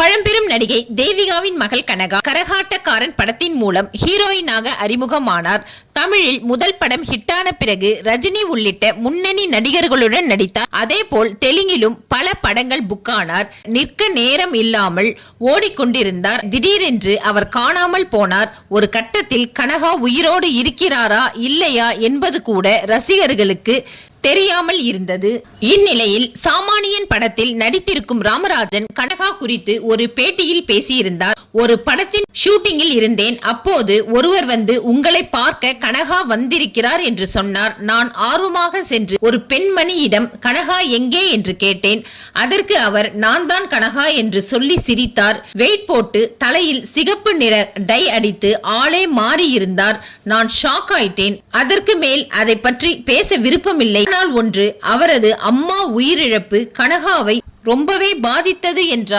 பழம்பெரும் நடிகை தேவிகாவின் மகள் கனகா கரகாட்டக்காரன் படத்தின் மூலம் ஹீரோயினாக அறிமுகமானார். தமிழில் முதல் படம் ஹிட்டான பிறகு ரஜினி உள்ளிட்ட முன்னணி நடிகர்களுடன் நடித்தார். அதேபோல் தெலுங்கிலும் பல படங்கள் புக்கானார். நிற்க நேரம் இல்லாமல் ஓடிக்கொண்டிருந்தார். திடீரென்று அவர் காணாமல் போனார். ஒரு கட்டத்தில் கனகா உயிரோடு இருக்கிறாரா இல்லையா என்பது கூட ரசிகர்களுக்கு தெரியாமல் இருந்தது. இந்நிலையில் சாமானியன் படத்தில் நடித்திருக்கும் ராமராஜன் கனகா குறித்து ஒரு பேட்டியில் பேசியிருந்தார். ஒரு படத்தின் ஷூட்டிங்கில் இருந்தேன். அப்போது ஒருவர் வந்து உங்களை பார்க்க கனகா வந்திருக்கிறார் என்று சொன்னார். நான் ஆர்வமாக சென்று ஒரு பெண்மணியிடம் கனகா எங்கே என்று கேட்டேன். அதற்கு அவர் நான் தான் கனகா என்று சொல்லி சிரித்தார். வெயிட் போட்டு தலையில் சிகப்பு நிற டை அடித்து ஆளே மாறி இருந்தார். நான் ஷாக் ஆயிட்டேன். அதற்கு மேல் அதை பற்றி பேச விருப்பமில்லை. ஆனால் ஒன்று, அவரது அம்மா உயிரிழப்பு கனகாவை ரொம்பவே பாதித்தது என்றார்.